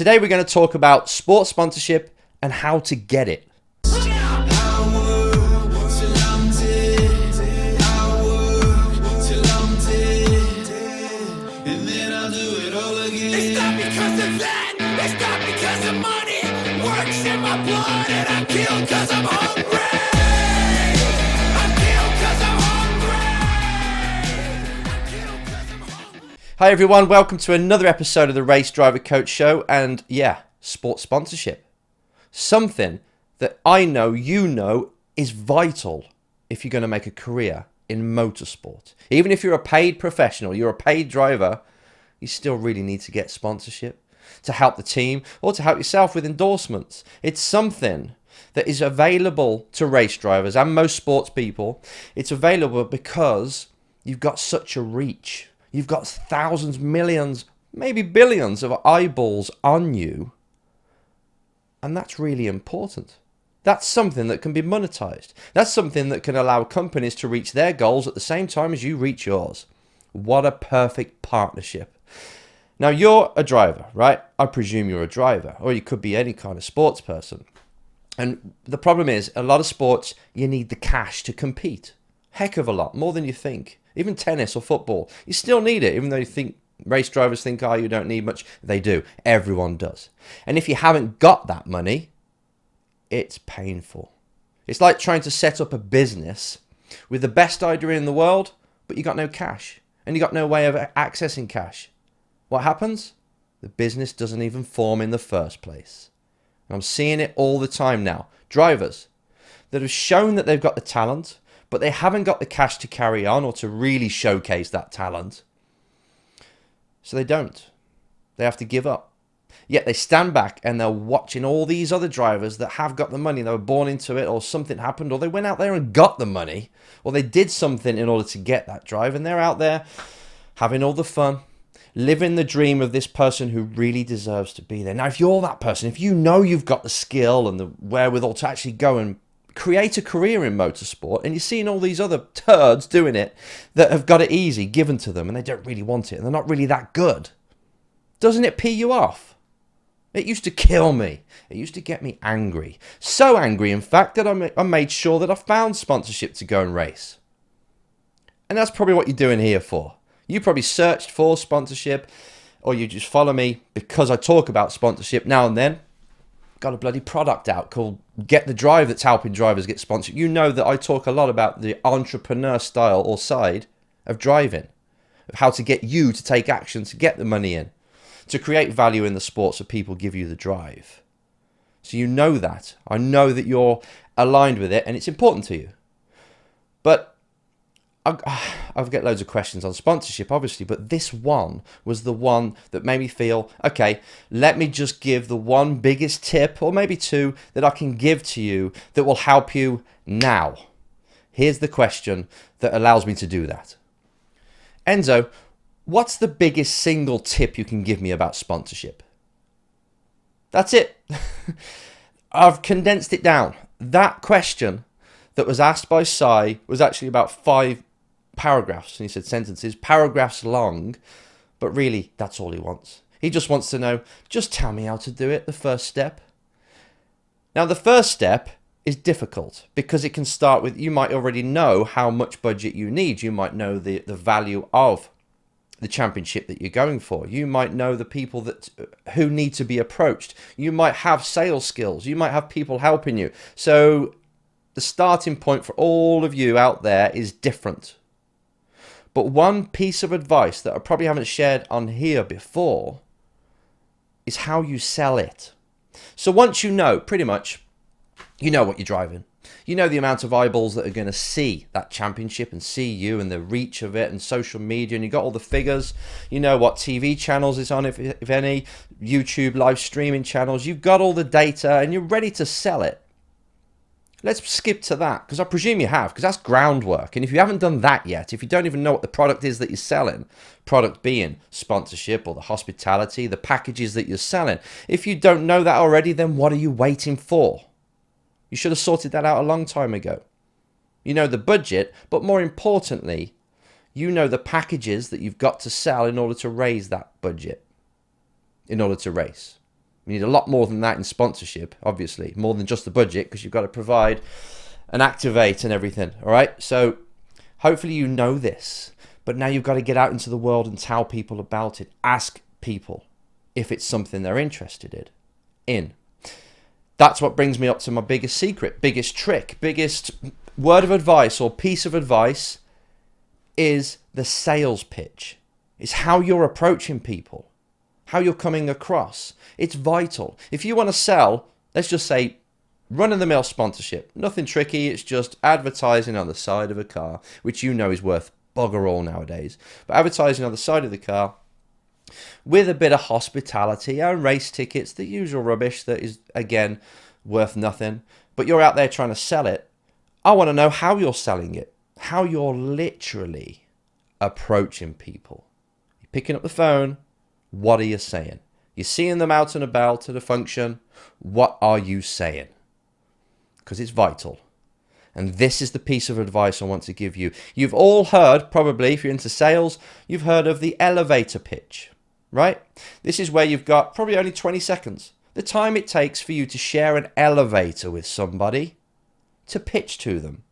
Today we're going to talk about sports sponsorship and how to get it. Hi everyone, welcome to another episode of the Race Driver Coach Show, and yeah, sports sponsorship. Something that I know you know is vital if you're going to make a career in motorsport. Even if you're a paid professional, you're a paid driver, you still really need to get sponsorship to help the team or to help yourself with endorsements. It's something that is available to race drivers and most sports people. It's available because you've got such a reach. You've got thousands, millions, maybe billions of eyeballs on you. And that's really important. That's something that can be monetized. That's something that can allow companies to reach their goals at the same time as you reach yours. What a perfect partnership. Now, you're a driver, right? I presume you're a driver, or you could be any kind of sports person. And the problem is, a lot of sports, you need the cash to compete. Heck of a lot, more than you think. Even tennis or football, you still need it, even though you think race drivers think, oh, you don't need much. They do. Everyone does. And if you haven't got that money, it's painful. It's like trying to set up a business with the best idea in the world, but you got no cash and you got no way of accessing cash. What happens? The business doesn't even form in the first place. And I'm seeing it all the time now. Drivers that have shown that they've got the talent, but they haven't got the cash to carry on or to really showcase that talent. So they don't. They have to give up. Yet they stand back and they're watching all these other drivers that have got the money. They were born into it, or something happened, or they went out there and got the money, or they did something in order to get that drive, and they're out there having all the fun, living the dream of this person who really deserves to be there. Now, if you're that person, if you know you've got the skill and the wherewithal to actually go and create a career in motorsport, and you're seeing all these other turds doing it that have got it easy given to them and they don't really want it and they're not really that good, doesn't it pee you off? It used to kill me. It used to get me angry. So angry, in fact, that I made sure that I found sponsorship to go and race. And that's probably what you're doing here for. You probably searched for sponsorship, or you just follow me because I talk about sponsorship now and then. Got a bloody product out called Get the Drive that's helping drivers get sponsored. You know that I talk a lot about the entrepreneur style or side of driving, of how to get you to take action to get the money in, to create value in the sport so people give you the drive. So you know that. I know that you're aligned with it and it's important to you. But I've got loads of questions on sponsorship, obviously, but this one was the one that made me feel, okay, let me just give the one biggest tip, or maybe two, that I can give to you that will help you now. Here's the question that allows me to do that. Enzo, what's the biggest single tip you can give me about sponsorship? That's it. I've condensed it down. That question that was asked by Sai was actually about 5 paragraphs, and he said sentences, paragraphs long, but really that's all he wants. He just wants to know, just tell me how to do it, the first step. Now the first step is difficult because it can start with, you might already know how much budget you need. You might know the value of the championship that you're going for. You might know the people who need to be approached. You might have sales skills. You might have people helping you. So the starting point for all of you out there is different. But one piece of advice that I probably haven't shared on here before is how you sell it. So once you know, pretty much, you know what you're driving. You know the amount of eyeballs that are going to see that championship and see you and the reach of it and social media, and you got all the figures. You know what TV channels it's on, if any, YouTube live streaming channels. You've got all the data and you're ready to sell it. Let's skip to that, because I presume you have, because that's groundwork. And if you haven't done that yet, if you don't even know what the product is that you're selling, product being sponsorship or the hospitality, the packages that you're selling, if you don't know that already, then what are you waiting for? You should have sorted that out a long time ago. You know the budget, but more importantly, you know the packages that you've got to sell in order to raise that budget, in order to race. You need a lot more than that in sponsorship, obviously, more than just the budget, because you've got to provide and activate and everything. All right. So hopefully you know this, but now you've got to get out into the world and tell people about it. Ask people if it's something they're interested in. That's what brings me up to my biggest secret, biggest trick, biggest word of advice or piece of advice is the sales pitch. It's how you're approaching people, how you're coming across. It's vital. If you want to sell, let's just say run-of-the-mill sponsorship, nothing tricky, it's just advertising on the side of a car, which you know is worth bugger all nowadays. But advertising on the side of the car with a bit of hospitality and race tickets, the usual rubbish that is, again, worth nothing. But you're out there trying to sell it. I want to know how you're selling it, how you're literally approaching people. You're picking up the phone. What are you saying? You're seeing them out and about at a function. What are you saying? Because it's vital. And this is the piece of advice I want to give you. You've all heard, probably, if you're into sales, you've heard of the elevator pitch, right? This is where you've got probably only 20 seconds. The time it takes for you to share an elevator with somebody to pitch to them.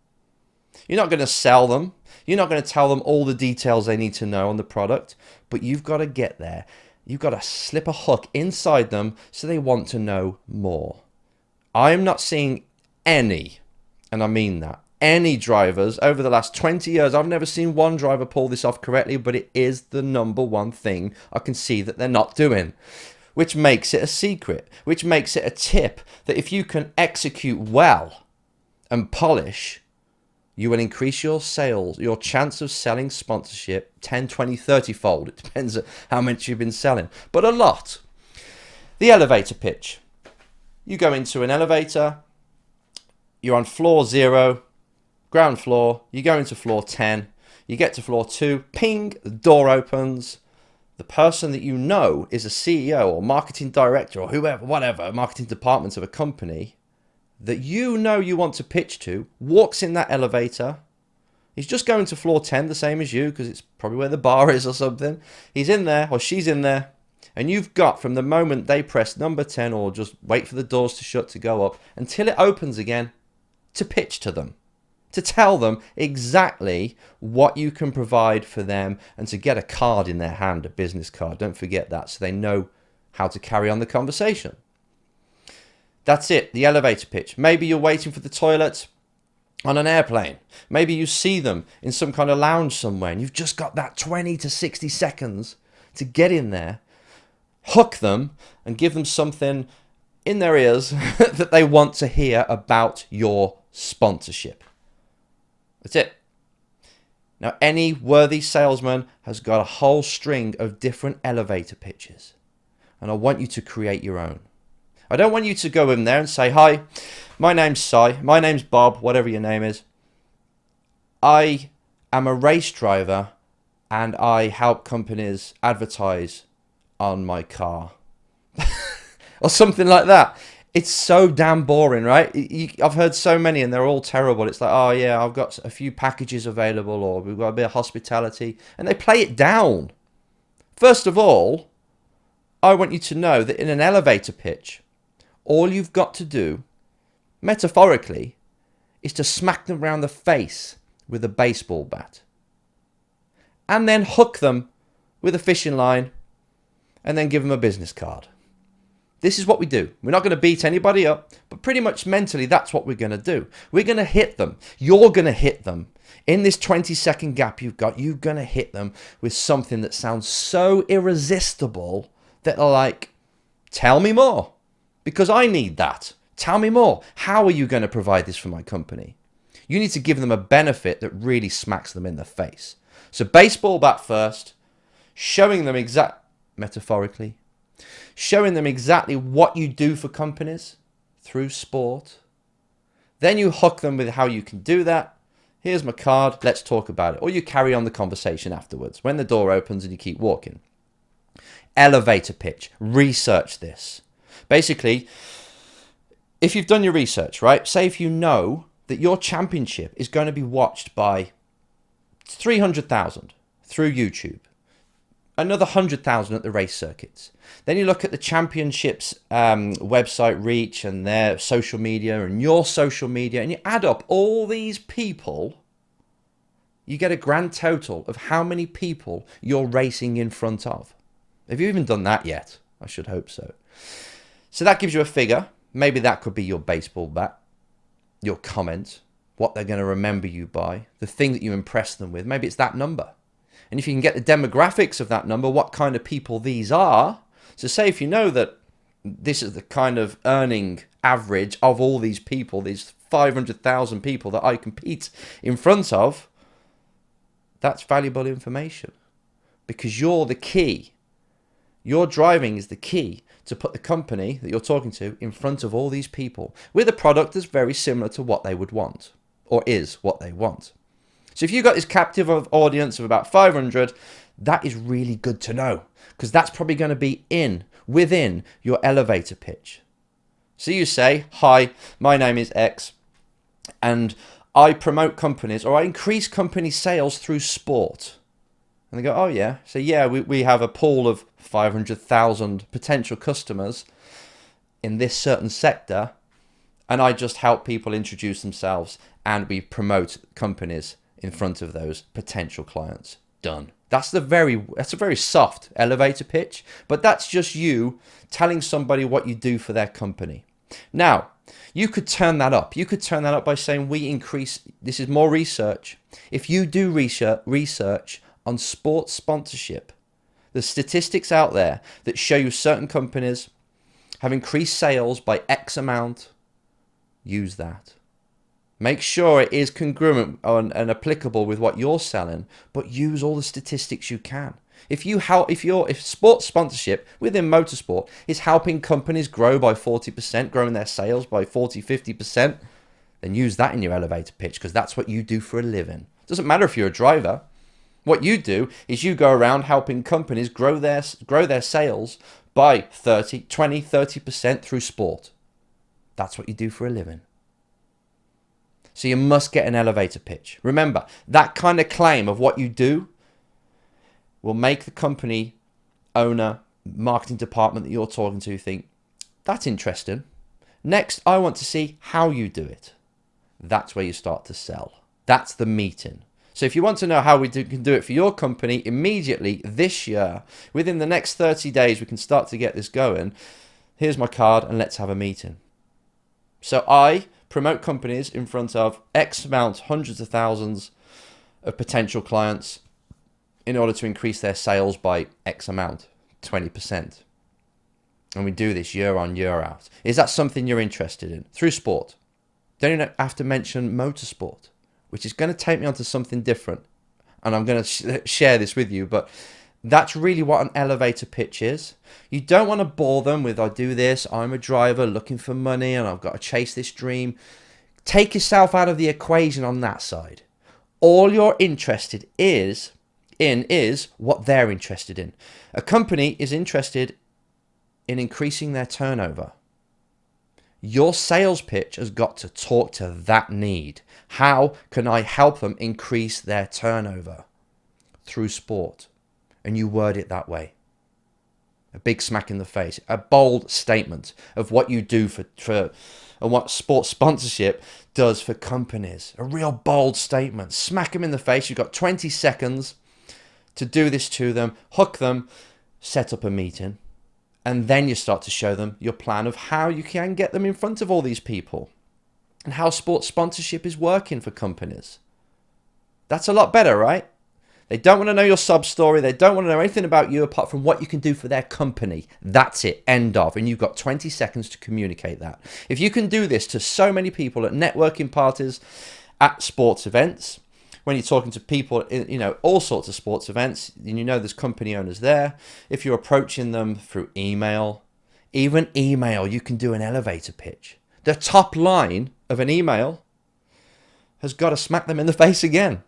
You're not going to sell them. You're not going to tell them all the details they need to know on the product, but you've got to get there. You've got to slip a hook inside them so they want to know more. I'm not seeing any, and I mean that, any drivers over the last 20 years. I've never seen one driver pull this off correctly, but it is the number one thing I can see that they're not doing, which makes it a secret, which makes it a tip that if you can execute well and polish, you will increase your sales, your chance of selling sponsorship 10, 20, 30 fold. It depends on how much you've been selling, but a lot. The elevator pitch. You go into an elevator, you're on floor 0, ground floor, you go into floor 10, you get to floor 2, ping, the door opens. The person that you know is a CEO or marketing director or whoever, whatever, marketing department of a company that you know you want to pitch to, walks in that elevator. He's just going to floor 10, the same as you, because it's probably where the bar is or something. He's in there, or she's in there, and you've got, from the moment they press number 10, or just wait for the doors to shut to go up, until it opens again, to pitch to them, to tell them exactly what you can provide for them, and to get a card in their hand, a business card. Don't forget that, so they know how to carry on the conversation. That's it, the elevator pitch. Maybe you're waiting for the toilet on an airplane. Maybe you see them in some kind of lounge somewhere and you've just got that 20 to 60 seconds to get in there, hook them and give them something in their ears that they want to hear about your sponsorship. That's it. Now, any worthy salesman has got a whole string of different elevator pitches, and I want you to create your own. I don't want you to go in there and say, hi, my name's Si, my name's Bob, whatever your name is. I am a race driver and I help companies advertise on my car. Or something like that. It's so damn boring, right? I've heard so many and they're all terrible. It's like, oh yeah, I've got a few packages available, or we've got a bit of hospitality. And they play it down. First of all, I want you to know that in an elevator pitch, all you've got to do, metaphorically, is to smack them around the face with a baseball bat. And then hook them with a fishing line and then give them a business card. This is what we do. We're not going to beat anybody up, but pretty much mentally that's what we're going to do. We're going to hit them. You're going to hit them. In this 20-second gap you've got, you're going to hit them with something that sounds so irresistible that they're like, tell me more. Because I need that. Tell me more. How are you going to provide this for my company? You need to give them a benefit that really smacks them in the face. So baseball bat first, showing them metaphorically, showing them exactly what you do for companies through sport. Then you hook them with how you can do that. Here's my card. Let's talk about it. Or you carry on the conversation afterwards when the door opens and you keep walking. Elevator pitch. Research this. Basically, if you've done your research, right? Say if you know that your championship is going to be watched by 300,000 through YouTube. another 100,000 at the race circuits. Then you look at the championships website reach and their social media and your social media, and you add up all these people, you get a grand total of how many people you're racing in front of. Have you even done that yet? I should hope so. So that gives you a figure. Maybe that could be your baseball bat, your comment, what they're going to remember you by, the thing that you impress them with. Maybe it's that number. And if you can get the demographics of that number, what kind of people these are. So say if you know that this is the kind of earning average of all these people, these 500,000 people that I compete in front of, that's valuable information. Because you're the key. Your driving is the key to put the company that you're talking to in front of all these people with a product that's very similar to what they would want, or is what they want. So if you've got this captive audience of about 500, that is really good to know, because that's probably going to be within your elevator pitch. So you say, hi, my name is X, and I promote companies, or I increase company sales through sport. And they go, oh yeah. So yeah, we have a pool of 500,000 potential customers in this certain sector, and I just help people introduce themselves, and we promote companies in front of those potential clients. Done. That's a very soft elevator pitch, but that's just you telling somebody what you do for their company. Now, you could turn that up. You could turn that up by saying this is more research. If you do research on sports sponsorship, the statistics out there that show you certain companies have increased sales by X amount, use that. Make sure it is congruent and applicable with what you're selling, but use all the statistics you can. If sports sponsorship within motorsport is helping companies grow by 40%, growing their sales by 40, 50%, then use that in your elevator pitch, because that's what you do for a living. It doesn't matter if you're a driver. What you do is you go around helping companies grow their sales by 30% through sport. That's what you do for a living. So you must get an elevator pitch. Remember, that kind of claim of what you do will make the company owner, marketing department that you're talking to think, that's interesting. Next, I want to see how you do it. That's where you start to sell. That's the meeting. So if you want to know how we can do it for your company immediately this year, within the next 30 days, we can start to get this going. Here's my card and let's have a meeting. So I promote companies in front of X amount, hundreds of thousands of potential clients in order to increase their sales by X amount, 20%. And we do this year on, year out. Is that something you're interested in? Through sport. Don't even have to mention motorsport, which is going to take me onto something different. And I'm going to share this with you, but that's really what an elevator pitch is. You don't want to bore them with, I do this, I'm a driver looking for money and I've got to chase this dream. Take yourself out of the equation on that side. All you're interested is what they're interested in. A company is interested in increasing their turnover. Your sales pitch has got to talk to that need. How can I help them increase their turnover? Through sport. And you word it that way. A big smack in the face. A bold statement of what you do for and what sports sponsorship does for companies. A real bold statement. Smack them in the face. You've got 20 seconds to do this to them. Hook them. Set up a meeting. And then you start to show them your plan of how you can get them in front of all these people. And how sports sponsorship is working for companies. That's a lot better, right? They don't want to know your sub story. They don't want to know anything about you apart from what you can do for their company. That's it. End of. And you've got 20 seconds to communicate that. If you can do this to so many people at networking parties, at sports events, when you're talking to people in, all sorts of sports events, and there's company owners there. If you're approaching them through email, even email, you can do an elevator pitch. The top line of an email has got to smack them in the face again.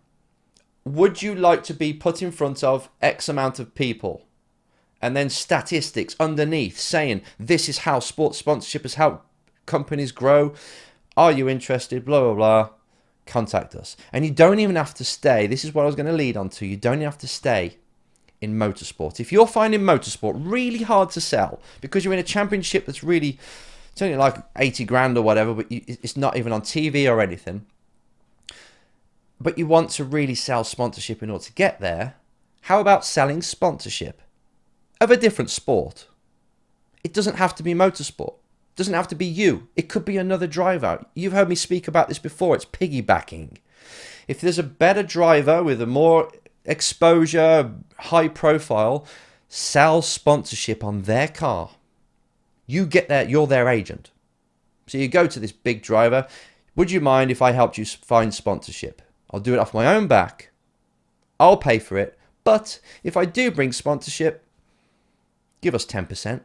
Would you like to be put in front of X amount of people? And then statistics underneath saying this is how sports sponsorship is how companies grow. Are you interested? Blah, blah, blah. Contact us. And you don't even have to stay. This is what I was going to lead on to. You don't even have to stay in motorsport. If you're finding motorsport really hard to sell because you're in a championship that's really, it's only like 80 grand or whatever, but it's not even on TV or anything, but you want to really sell sponsorship in order to get there, how about selling sponsorship of a different sport? It doesn't have to be motorsport. It doesn't have to be you. It could be another driver. You've heard me speak about this before. It's piggybacking. If there's a better driver with a more exposure, high profile, sell sponsorship on their car. You get there, you're their agent. So you go to this big driver. Would you mind if I helped you find sponsorship? I'll do it off my own back. I'll pay for it. But if I do bring sponsorship, give us 10%.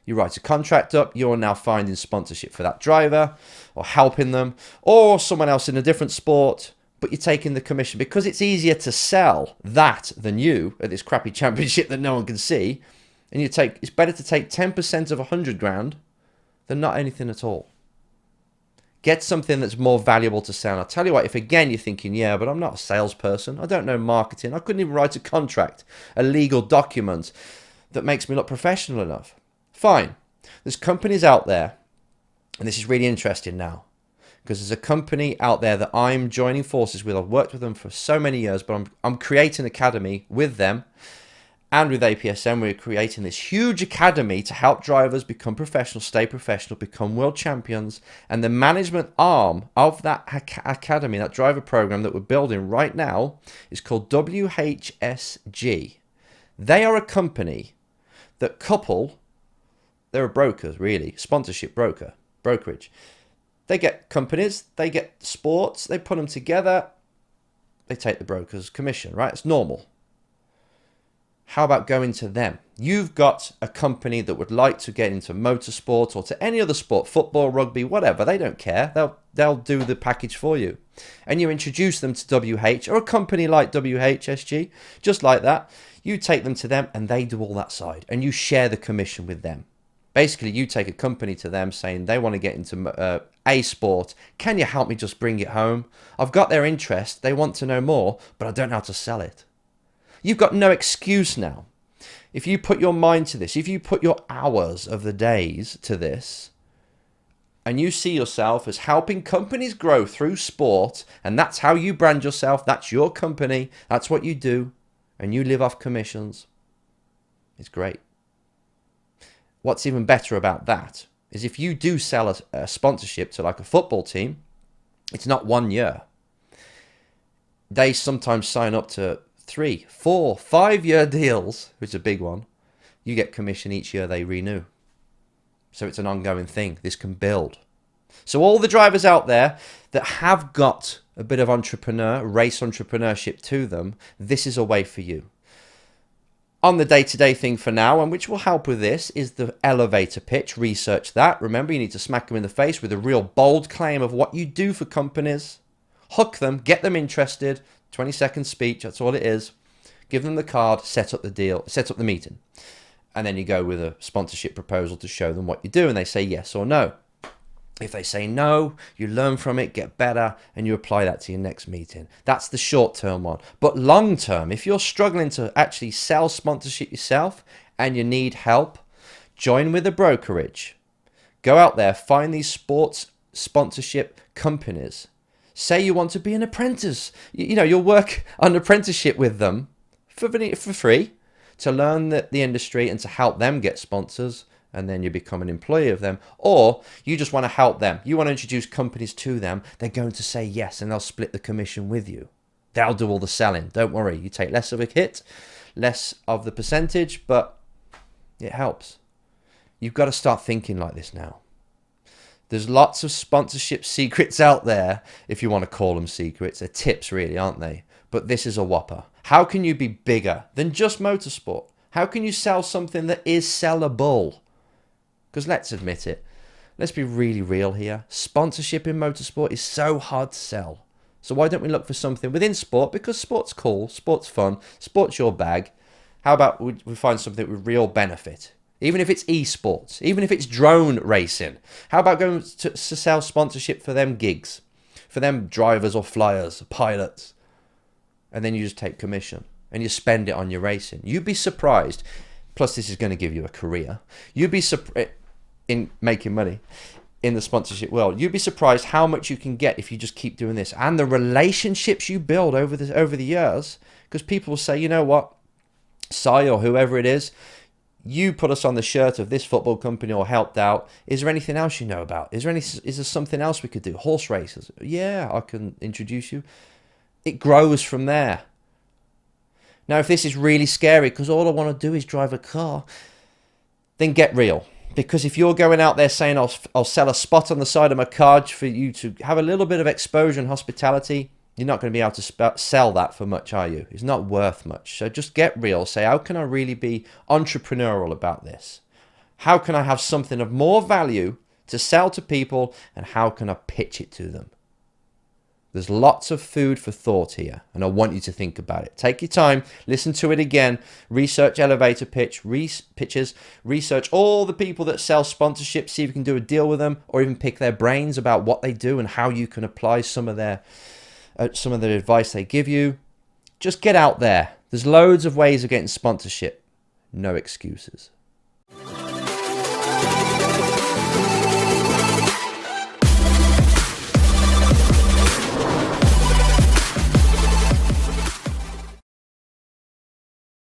You write a contract up, you're now finding sponsorship for that driver or helping them or someone else in a different sport, but you're taking the commission because it's easier to sell that than you at this crappy championship that no one can see. And it's better to take 10% of 100 grand than not anything at all. Get something that's more valuable to sell. I'll tell you what, if again you're thinking, yeah, but I'm not a salesperson, I don't know marketing, I couldn't even write a contract, a legal document that makes me look professional enough. Fine. There's companies out there, and this is really interesting now, because there's a company out there that I'm joining forces with. I've worked with them for so many years, but I'm creating an academy with them and with APSM. We're creating this huge academy to help drivers become professional, stay professional, become world champions. And the management arm of that academy, that driver program that we're building right now, is called WHSG. They are a company that they're a broker, really, sponsorship brokerage. They get companies, they get sports, they put them together, they take the broker's commission, right? It's normal. How about going to them? You've got a company that would like to get into motorsport or to any other sport, football, rugby, whatever. They don't care. They'll do the package for you. And you introduce them to WH or a company like WHSG, just like that. You take them to them and they do all that side and you share the commission with them. Basically, you take a company to them saying they want to get into a sport. Can you help me just bring it home? I've got their interest. They want to know more, but I don't know how to sell it. You've got no excuse now. If you put your mind to this, if you put your hours of the days to this, and you see yourself as helping companies grow through sport, and that's how you brand yourself, that's your company, that's what you do, and you live off commissions, it's great. What's even better about that is if you do sell a sponsorship to like a football team, it's not 1 year. They sometimes sign up to 3, 4, 5 year deals, which is a big one. You get commission each year they renew. So it's an ongoing thing. This can build. So all the drivers out there that have got a bit of race entrepreneurship to them, this is a way for you. On the day-to-day thing for now, and which will help with this, is the elevator pitch. Research that. Remember, you need to smack them in the face with a real bold claim of what you do for companies. Hook them, get them interested. 20-second speech, that's all it is. Give them the card, set up the deal, set up the meeting. And then you go with a sponsorship proposal to show them what you do, and they say yes or no. If they say no, you learn from it, get better, and you apply that to your next meeting. That's the short-term one. But long-term, if you're struggling to actually sell sponsorship yourself and you need help, join with a brokerage. Go out there, find these sports sponsorship companies. Say you want to be an apprentice. You'll work on apprenticeship with them for free to learn the industry and to help them get sponsors. And then you become an employee of them. Or you just want to help them. You want to introduce companies to them. They're going to say yes, and they'll split the commission with you. They'll do all the selling. Don't worry. You take less of a hit, less of the percentage, but it helps. You've got to start thinking like this now. There's lots of sponsorship secrets out there, if you want to call them secrets. They're tips, really, aren't they? But this is a whopper. How can you be bigger than just motorsport? How can you sell something that is sellable? Because let's admit it, let's be really real here. Sponsorship in motorsport is so hard to sell. So why don't we look for something within sport? Because sport's cool, sport's fun, sport's your bag. How about we find something with real benefit? Even if it's esports, even if it's drone racing. How about going to sell sponsorship for them gigs? For them drivers or flyers, pilots. And then you just take commission. and you spend it on your racing. You'd be surprised. Plus, this is going to give you a career. You'd be surprised in making money in the sponsorship world. You'd be surprised how much you can get if you just keep doing this, and the relationships you build over the years. Because people will say, you know what, Si or whoever it is, you put us on the shirt of this football company or helped out. Is there anything else you know about? Is there something else we could do? Horse races? Yeah, I can introduce you. It grows from there. Now, if this is really scary because all I want to do is drive a car, then get real. Because if you're going out there saying, I'll sell a spot on the side of my car for you to have a little bit of exposure and hospitality, you're not going to be able to sell that for much, are you? It's not worth much. So just get real. Say, how can I really be entrepreneurial about this? How can I have something of more value to sell to people, and how can I pitch it to them? There's lots of food for thought here, and I want you to think about it. Take your time, listen to it again, research elevator pitches, research all the people that sell sponsorships, see if you can do a deal with them, or even pick their brains about what they do and how you can apply some of the advice they give you. Just get out there. There's loads of ways of getting sponsorship. No excuses.